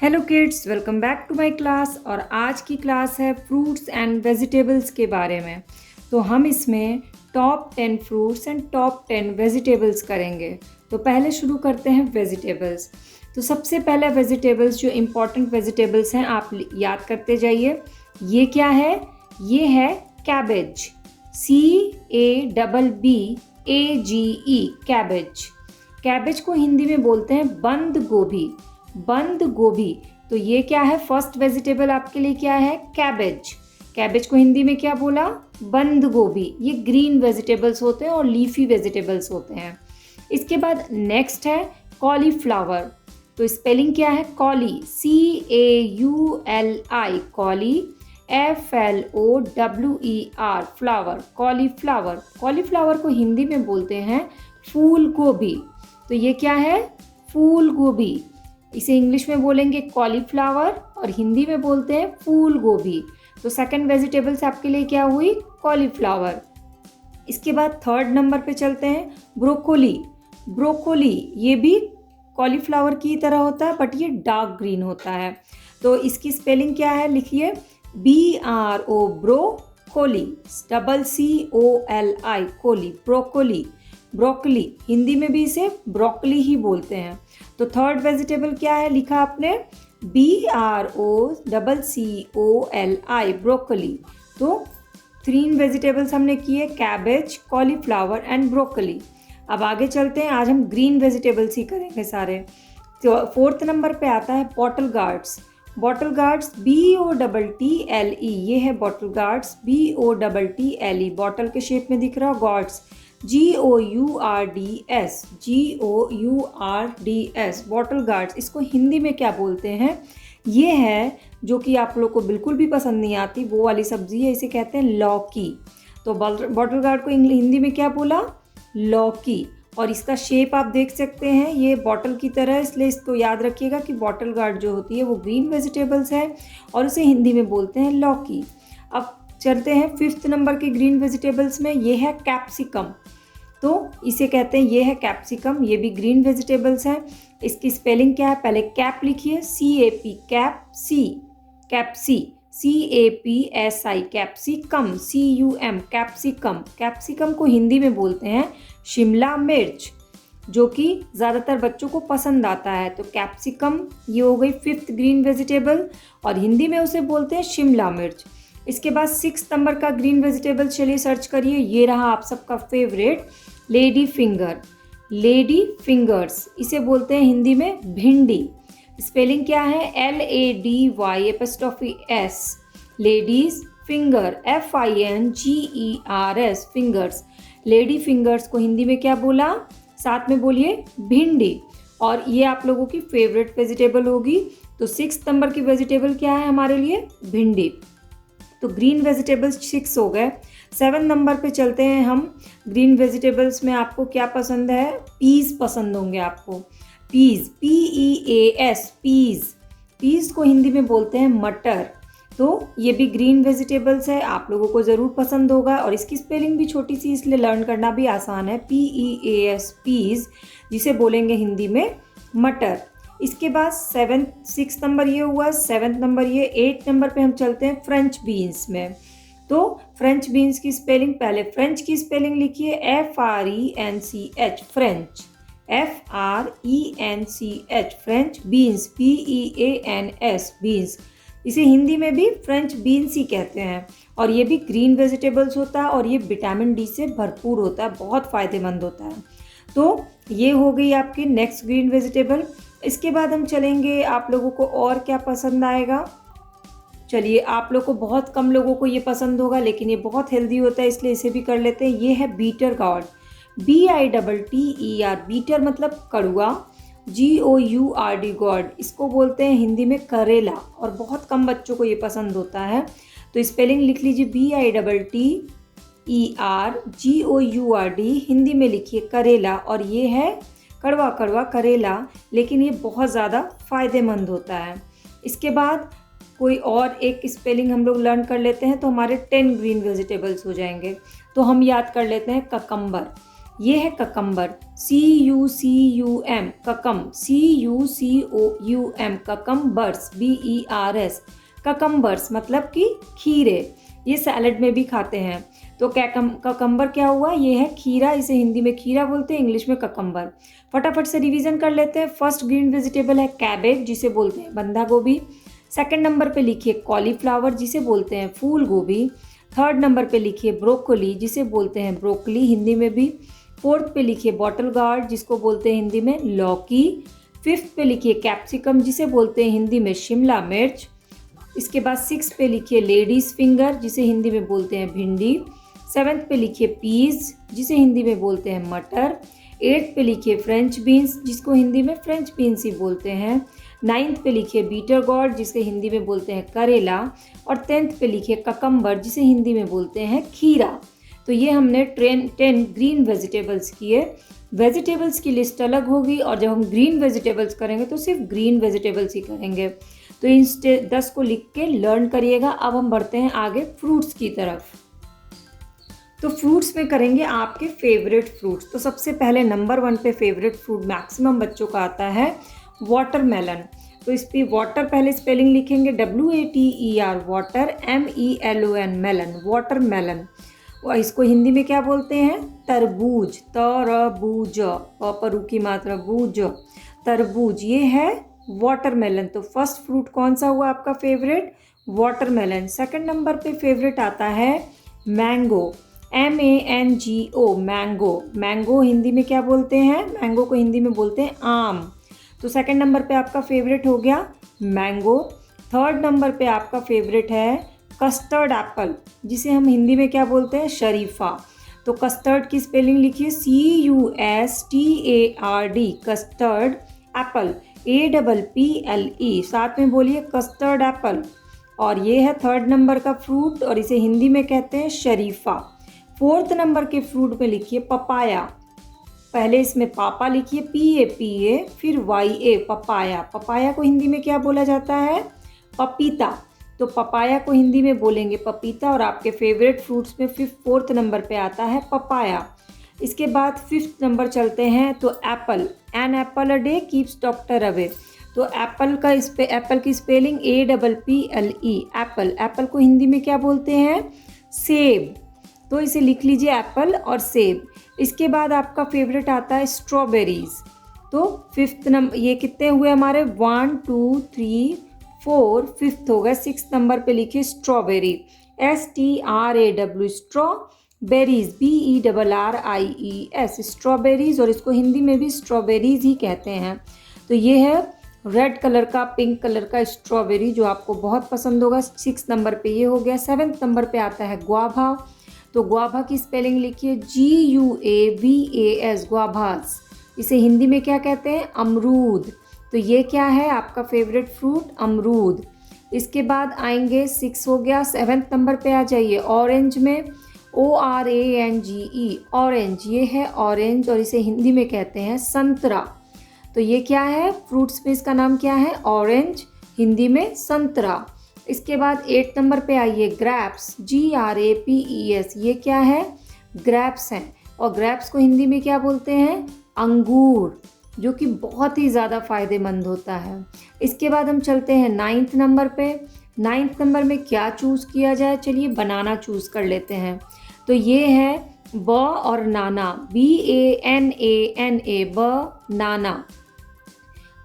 Hello kids, welcome back to my class. और आज की क्लास है फ्रूट्स एंड वेजिटेबल्स के बारे में। तो हम इसमें top 10 fruits and top 10 vegetables करेंगे। तो पहले शुरू करते हैं वेजिटेबल्स। तो सबसे पहले वेजिटेबल्स, जो इम्पॉर्टेंट वेजिटेबल्स हैं, आप याद करते जाइए। ये क्या है? ये है कैबेज। CABBAGE, cabbage. कैबेज को हिंदी में बोलते हैं बंद गोभी। बंद गोभी। तो ये क्या है? फर्स्ट वेजिटेबल आपके लिए क्या है? कैबेज। कैबेज को हिंदी में क्या बोला? बंद गोभी। ये ग्रीन वेजिटेबल्स होते हैं और लीफी वेजिटेबल्स होते हैं। इसके बाद नेक्स्ट है कॉलीफ्लावर। तो स्पेलिंग क्या है? कॉली, CAULI, कॉली, FLOWER, flower, cauliflower. Cauliflower को हिंदी में बोलते हैं फूल गोभी। तो ये क्या है? फूल गोभी। इसे इंग्लिश में बोलेंगे कॉलीफ्लावर और हिंदी में बोलते हैं फूल गोभी। तो सेकंड वेजिटेबल से आपके लिए क्या हुई? कॉलीफ्लावर। इसके बाद थर्ड नंबर पे चलते हैं ब्रोकोली। ब्रोकोली ये भी कॉलीफ्लावर की तरह होता है, बट ये डार्क ग्रीन होता है। तो इसकी स्पेलिंग क्या है? लिखिए BRO, ब्रोकोली, CCOLI, कोली, ब्रोकोली। ब्रोकली, हिंदी में भी इसे ब्रोकली ही बोलते हैं। तो थर्ड वेजिटेबल क्या है? लिखा आपने BROCCOLI, ब्रोकली। तो 3 वेजिटेबल्स हमने किए, कैबेज, कॉलीफ्लावर एंड ब्रोकली। अब आगे चलते हैं। आज हम ग्रीन वेजिटेबल्स ही करेंगे सारे। तो फोर्थ नंबर पे आता है bottle guards. Bottle guards BOTTLE, ये है बॉटल गार्ड्स, BOTTLE, बॉटल के शेप में दिख रहा, गार्ड्स, GOURDS, बॉटल गार्ड्स। इसको हिंदी में क्या बोलते हैं? ये है जो कि आप लोग को बिल्कुल भी पसंद नहीं आती, वो वाली सब्जी है, इसे कहते हैं लौकी। तो बॉटल गार्ड को हिंदी में क्या बोला? लौकी। और इसका शेप आप देख सकते हैं, ये बॉटल की तरह, इसलिए इसको याद रखिएगा कि बॉटल गार्ड जो होती है वो ग्रीन वेजिटेबल्स है और उसे हिंदी में बोलते हैं लौकी। अब चलते हैं फिफ्थ नंबर के ग्रीन वेजिटेबल्स में। ये है कैप्सिकम। तो इसे कहते हैं, ये है कैप्सिकम, ये भी ग्रीन वेजिटेबल्स है। इसकी स्पेलिंग क्या है? पहले कैप लिखिए, CAP, cap, Capsey, CAPSI, capsicum, CUM, capsicum. Capsicum को हिंदी में बोलते हैं शिमला मिर्च, जो कि ज़्यादातर बच्चों को पसंद आता है। तो कैप्सिकम ये हो गई फिफ्थ ग्रीन वेजिटेबल और हिंदी में उसे बोलते हैं शिमला मिर्च। इसके बाद 6 नंबर का ग्रीन वेजिटेबल चलिए सर्च करिए। ये रहा आप सबका favourite, lady finger. Lady fingers, इसे बोलते हैं हिंदी में भिंडी। स्पेलिंग क्या है? LADYS, ladies finger, FINGERS, fingers. Lady fingers को हिंदी में क्या बोला? साथ में बोलिए भिंडी। और ये आप लोगों की फेवरेट वेजिटेबल होगी। तो 6 नंबर की वेजिटेबल क्या है हमारे लिए? भिंडी। तो ग्रीन वेजिटेबल्स 6 हो गए। 7 नंबर पे चलते हैं हम। ग्रीन वेजिटेबल्स में आपको क्या पसंद है? पीस पसंद होंगे आपको। Piece, PEAS, piece. पीस को हिंदी में बोलते हैं मटर। तो ये भी ग्रीन वेजिटेबल्स है, आप लोगों को ज़रूर पसंद होगा। और इसकी स्पेलिंग भी छोटी सी, इसलिए लर्न करना भी आसान है, PEAS, पीस, जिसे बोलेंगे हिंदी में मटर। इसके बाद 6 नंबर ये हुआ, 7 नंबर ये। 8 नंबर पे हम चलते हैं फ्रेंच बीन्स में। तो फ्रेंच बीन्स की स्पेलिंग, पहले फ्रेंच की स्पेलिंग लिखिए FRENCH, French, FRENCH, French beans, BEANS, beans. इसे हिंदी में भी फ्रेंच बीन्स ही कहते हैं। और ये भी ग्रीन वेजिटेबल्स होता है और ये विटामिन D से भरपूर होता है, बहुत फ़ायदेमंद होता है। तो ये हो गई आपकी नेक्स्ट ग्रीन वेजिटेबल। इसके बाद हम चलेंगे, आप लोगों को और क्या पसंद आएगा? चलिए, आप लोग को, बहुत कम लोगों को ये पसंद होगा, लेकिन ये बहुत हेल्दी होता है, इसलिए इसे भी कर लेते हैं। ये है बीटर गार्ड, BITTER, बीटर मतलब कड़ुआ, GOURD, गॉड। इसको बोलते हैं हिंदी में करेला और बहुत कम बच्चों को ये पसंद होता है। तो स्पेलिंग लिख लीजिए BITTER, GOURD, हिंदी में लिखिए करेला। और ये है कड़वा कड़वा करेला, लेकिन ये बहुत ज़्यादा फ़ायदेमंद होता है। इसके बाद कोई और एक स्पेलिंग हम लोग लर्न कर लेते हैं, तो हमारे 10 ग्रीन वेजिटेबल्स हो जाएंगे। तो हम याद कर लेते हैं ककम्बर। ये है cucumber, CUCUM, ककम, CUCOUM, cucumbers, BERS, cucumbers मतलब कि खीरे। ये सैलड में भी खाते हैं। तो ककम्बर क्या हुआ, ये है खीरा, इसे हिंदी में खीरा बोलते हैं, इंग्लिश में ककम्बर। फटाफट से रिवीजन कर लेते हैं। फर्स्ट ग्रीन वेजिटेबल है कैबेज, जिसे बोलते हैं बंधा गोभी। सेकंड नंबर पे लिखिए कॉलीफ्लावर, जिसे बोलते हैं फूल गोभी। थर्ड नंबर पे लिखिए ब्रोकोली, जिसे बोलते हैं ब्रोकली हिंदी में भी। फोर्थ पे लिखिए बॉटल गार्ड, जिसको बोलते हैं हिंदी में लौकी। फिफ्थ पे लिखिए कैप्सिकम, जिसे बोलते हैं हिंदी में शिमला मिर्च। इसके बाद सिक्स पे लिखिए लेडीज़ फिंगर, जिसे हिंदी में बोलते हैं भिंडी। सेवन्थ पे लिखिए पीज, जिसे हिंदी में बोलते हैं मटर। एट्थ पे लिखिए फ्रेंच बीन्स, जिसको हिंदी में फ्रेंच बीन्स ही बोलते हैं। नाइन्थ पे लिखिए बीटर गॉर्ड, जिसे हिंदी में बोलते हैं करेला। और 10th पे लिखिए ककम्बर, जिसे हिंदी में बोलते हैं खीरा। तो ये हमने 10 ग्रीन वेजिटेबल्स किए। वेजिटेबल्स की लिस्ट अलग होगी, और जब हम ग्रीन वेजिटेबल्स करेंगे तो सिर्फ ग्रीन वेजिटेबल्स ही करेंगे। तो इन 10 को लिख के लर्न करिएगा। अब हम बढ़ते हैं आगे फ्रूट्स की तरफ। तो फ्रूट्स में करेंगे आपके फेवरेट फ्रूट्स। तो सबसे पहले नंबर 1 पे फेवरेट फ्रूट मैक्सिमम बच्चों का आता है वाटरमेलन। तो इस पर वाटर पहले स्पेलिंग लिखेंगे WATER, water, MELON, melon, watermelon. और इसको हिंदी में क्या बोलते हैं, तरबूज, तरबूज, परू की मात्रा बूज, तरबूज, ये है वाटरमेलन। तो फर्स्ट फ्रूट कौन सा हुआ आपका फेवरेट, वाटरमेलन। सेकंड नंबर पे फेवरेट आता है mango, MANGO, mango. Mango Hindi में क्या बोलते हैं, मैंगो को हिंदी में बोलते हैं आम। तो सेकंड नंबर पे आपका फेवरेट हो गया मैंगो। थर्ड नंबर पे आपका फेवरेट है कस्टर्ड एप्पल, जिसे हम हिंदी में क्या बोलते हैं, शरीफा। तो कस्टर्ड की स्पेलिंग लिखिए CUSTARD, कस्टर्ड एप्पल, APPLE, साथ में बोलिए कस्टर्ड एप्पल। और ये है थर्ड नंबर का फ्रूट, और इसे हिंदी में कहते हैं शरीफा। फोर्थ नंबर के फ्रूट में लिखिए पपाया। पहले इसमें पापा लिखिए PAPA, फिर YA, पपाया। पपाया को हिंदी में क्या बोला जाता है, पपीता। तो पपाया को हिंदी में बोलेंगे पपीता। और आपके फेवरेट फ्रूट्स में फोर्थ नंबर पे आता है पपाया। इसके बाद फिफ्थ नंबर चलते हैं तो apple, an apple a day keeps doctor away. तो एप्पल का एप्पल की स्पेलिंग APPLE, एप्पल। एप्पल को हिंदी में क्या बोलते हैं, सेब। तो इसे लिख लीजिए एप्पल और सेब। इसके बाद आपका फेवरेट आता है स्ट्रॉबेरीज। तो फिफ्थ नंबर, ये कितने हुए हमारे, 1 2 3 4, फिफ्थ हो गया। सिक्स नंबर पे लिखिए strawberry, STRAW, strawberries, BERRIES, strawberries. और इसको हिंदी में भी स्ट्रॉबेरीज ही कहते हैं। तो ये है रेड कलर का, पिंक कलर का स्ट्रॉबेरी, जो आपको बहुत पसंद होगा। 6 नंबर पे ये हो गया। 7th नंबर पे आता है गुआभा। तो गुआभा की स्पेलिंग लिखिए GUAVAS, गुआभास। इसे हिंदी में क्या कहते हैं, अमरूद। तो ये क्या है आपका फेवरेट फ्रूट, अमरूद। इसके बाद आएंगे 6 हो गया। 7th नंबर पे आ जाइए ऑरेंज में, ORANGE, ऑरेंज। ये है ऑरेंज, और इसे हिंदी में कहते हैं संतरा। तो ये क्या है, फ्रूट्स में इसका नाम क्या है, ऑरेंज, हिंदी में संतरा। इसके बाद 8 नंबर पे आइए ग्रैप्स, GRAPES। ये क्या है, ग्रैप्स हैं। और ग्रैप्स को हिंदी में क्या बोलते हैं, अंगूर, जो कि बहुत ही ज़्यादा फ़ायदेमंद होता है। इसके बाद हम चलते हैं 9th नंबर पे। 9th नंबर में क्या चूज़ किया जाए, चलिए बनाना चूज़ कर लेते हैं। तो ये है ब और नाना, BANANA, बनाना।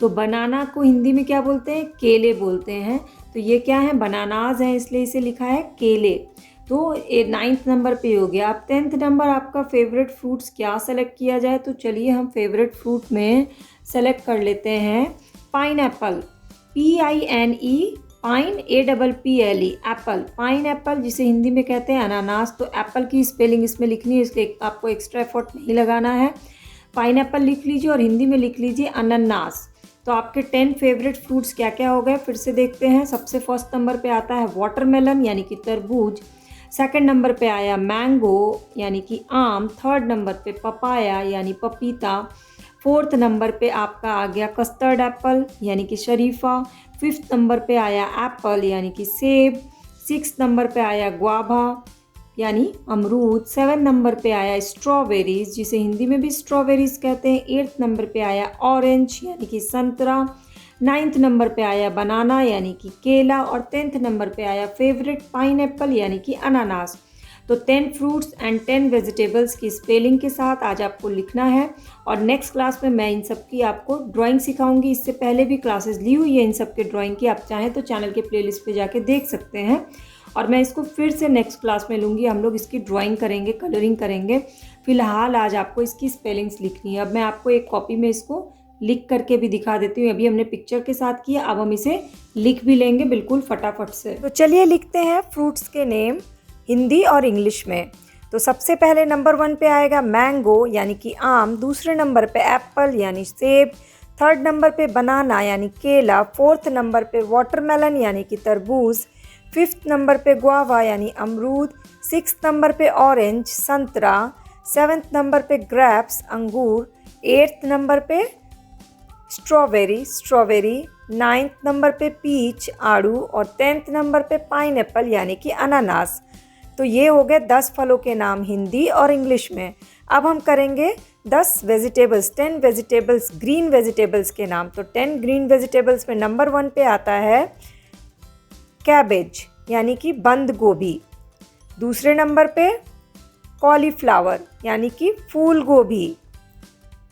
तो बनाना को हिंदी में क्या बोलते हैं, केले बोलते हैं। तो ये क्या है, बनानाज हैं, इसलिए इसे लिखा है केले। तो 9th नंबर पे हो गया। अब 10th नंबर आपका फेवरेट फ्रूट्स क्या सेलेक्ट किया जाए, तो चलिए हम फेवरेट फ्रूट में सेलेक्ट कर लेते हैं pine Apple, PINE, pine, APPLE, Apple, pine Apple, जिसे हिंदी में कहते हैं अनानास। तो एप्पल की स्पेलिंग इसमें लिखनी है, इसलिए आपको एक्स्ट्रा एफर्ट नहीं लगाना है। पाइन एप्पल लिख लीजिए और हिंदी में लिख लीजिए अनानास। तो आपके 10 फेवरेट फ्रूट्स क्या क्या हो गए, फिर से देखते हैं। सबसे फर्स्ट नंबर पे आता है वाटरमेलन, यानी कि तरबूज। सेकंड नंबर पे आया मैंगो, यानी कि आम। थर्ड नंबर पे पपाया, यानी पपीता। फोर्थ नंबर पे आपका आ गया कस्टर्ड एप्पल, यानी कि शरीफा। फिफ्थ नंबर पे आया एप्पल, यानी कि सेब। 6th नंबर पे आया गुआभा। यानी अमरूद। 7 नंबर पे आया स्ट्रॉबेरीज, जिसे हिंदी में भी स्ट्रॉबेरीज कहते हैं। 8th नंबर पे आया ऑरेंज यानी कि संतरा। 9th नंबर पे आया बनाना यानी कि केला। और 10th नंबर पे आया फेवरेट पाइनएप्पल यानी कि अनानास। तो 10 फ्रूट्स एंड 10 वेजिटेबल्स की स्पेलिंग के साथ आज आपको लिखना है, और नेक्स्ट क्लास में मैं इन सब की आपको ड्राइंग सिखाऊंगी। इससे पहले भी क्लासेस ली हुई है इन सब के ड्राइंग की, आप चाहें तो चैनल के प्लेलिस्ट पे जाके देख सकते हैं। और मैं इसको फिर से नेक्स्ट क्लास में लूँगी, हम लोग इसकी ड्राइंग करेंगे, कलरिंग करेंगे। फ़िलहाल आज आपको इसकी स्पेलिंग्स लिखनी है। अब मैं आपको एक कॉपी में इसको लिख करके भी दिखा देती हूँ। अभी हमने पिक्चर के साथ किया, अब हम इसे लिख भी लेंगे बिल्कुल फटाफट से। तो चलिए लिखते हैं फ्रूट्स के नेम हिंदी और इंग्लिश में। तो सबसे पहले नंबर 1 पे आएगा मैंगो यानी कि आम। दूसरे नंबर पे एप्पल यानी सेब। 3rd नंबर पे बनाना यानी केला। 4th नंबर पे वाटरमेलन यानी कि तरबूज। 5th नंबर पे गुआवा यानी अमरूद। 6th नंबर पे ऑरेंज संतरा। 7th नंबर पे ग्रेप्स अंगूर। 8th नंबर पे स्ट्रॉबेरी। 9th नंबर पे पीच आड़ू। और 10th नंबर पे पाइनएप्पल यानी कि अनानास। तो ये हो गए 10 फलों के नाम हिंदी और इंग्लिश में। अब हम करेंगे 10 वेजिटेबल्स, 10 वेजिटेबल्स, ग्रीन वेजिटेबल्स के नाम। तो 10 ग्रीन वेजिटेबल्स में नंबर 1 पे आता है कैबेज यानी कि बंद गोभी। दूसरे नंबर पे कॉलीफ्लावर यानी कि फूल गोभी।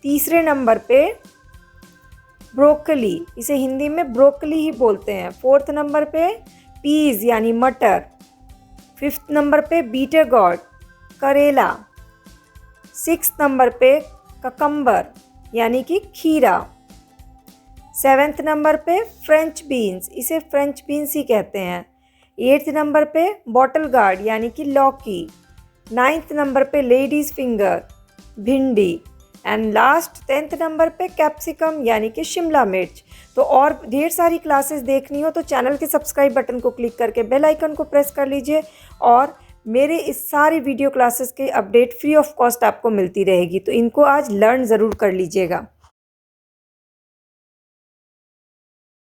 तीसरे नंबर पे ब्रोकली, इसे हिंदी में ब्रोकली ही बोलते हैं। 4th नंबर पे पीज यानी मटर। 5th नंबर पे बीटर गॉर्ड करेला। 6th नंबर पे ककम्बर यानी कि खीरा। 7th नंबर पे फ्रेंच बीन्स, इसे फ्रेंच बीन्स ही कहते हैं। 8th नंबर पे बॉटल गार्ड यानी कि लौकी। 9th नंबर पे लेडीज़ फिंगर भिंडी। एंड लास्ट 10th नंबर पे कैप्सिकम यानी कि शिमला मिर्च। तो और ढेर सारी क्लासेस देखनी हो तो चैनल के सब्सक्राइब बटन को क्लिक करके बेल आइकन को प्रेस कर लीजिए, और मेरे इस सारी वीडियो क्लासेस के अपडेट फ्री ऑफ कॉस्ट आपको मिलती रहेगी। तो इनको आज लर्न ज़रूर कर लीजिएगा।